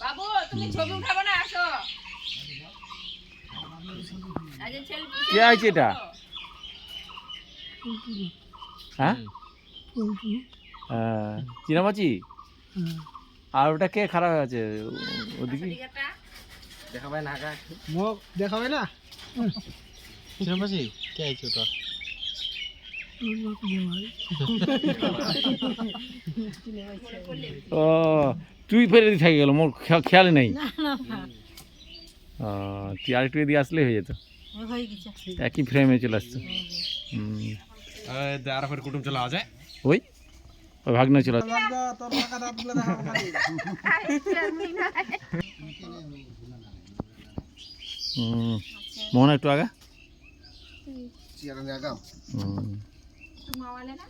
বাবু তুমি ছবি উঠাবো না আসো আজকে ছেলে কে আছে এটা হ্যাঁ চিনা মাছি আর ওটা কে খারাপ হয়ে আছে ওদিকে দেখাবে না আগা মুখ দেখাবে না চিনাবাসি কে আইছে ওটা ও তুই ফেরে দিয়ে থেকে গেল মোর খেয়াল নেই তুই আরেকটু দিয়ে আসলে হয়ে যেত একই ফ্রেমে চলে আসছে আর ফের কুটুম চলে আ যায় ওই ওই ভাগ্নে চলে তোর টাকা দাও তুলে দেখাবো খালি মোহন একটু আগা চিয়ারা নে আগাম মাওয়ালে না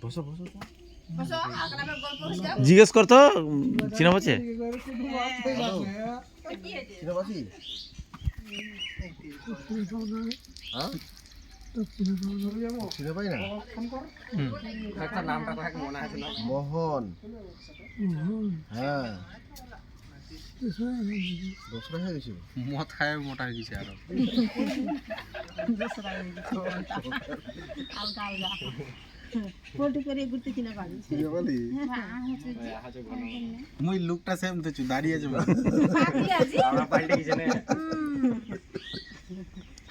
বসো বসো বসো আকারাবে গল্প হচ্ছে জিজ্ঞেস করতো চিনা পাচ্ছে চিনাবাসি হ্যাঁ চিনা পাই না একটা নামটা কয়েক মনে আছে না মোহন হ্যাঁ দোসরা হয়ে গেছে মদ খায় মোটা হয়ে গেছে আরো চিনাবালি মুই লুকটা সেম তো চু দাঁড়িয়ে আছে আমরা পাল্টে গেছে না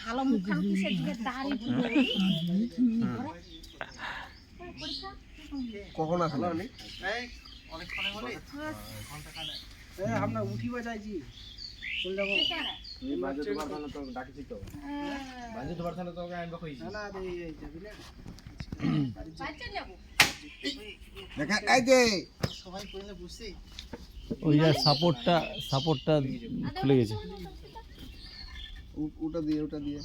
ভালো মুখখান কিসের দিকে দাঁড়ি কখন আসলো এই অনেকক্ষণ বলি আমরা উঠিবা চাইছি চল যাবো বাজে তোমার থানা তো ডাকিছি তো বাজে তোমার থানা তো আইবা কইছি না এই যাবি না বাচ্চা যাবো দেখা এই যে সবাই কইলে বুঝছি ওই সাপোর্টটা খুলে গেছে ওটা দিয়ে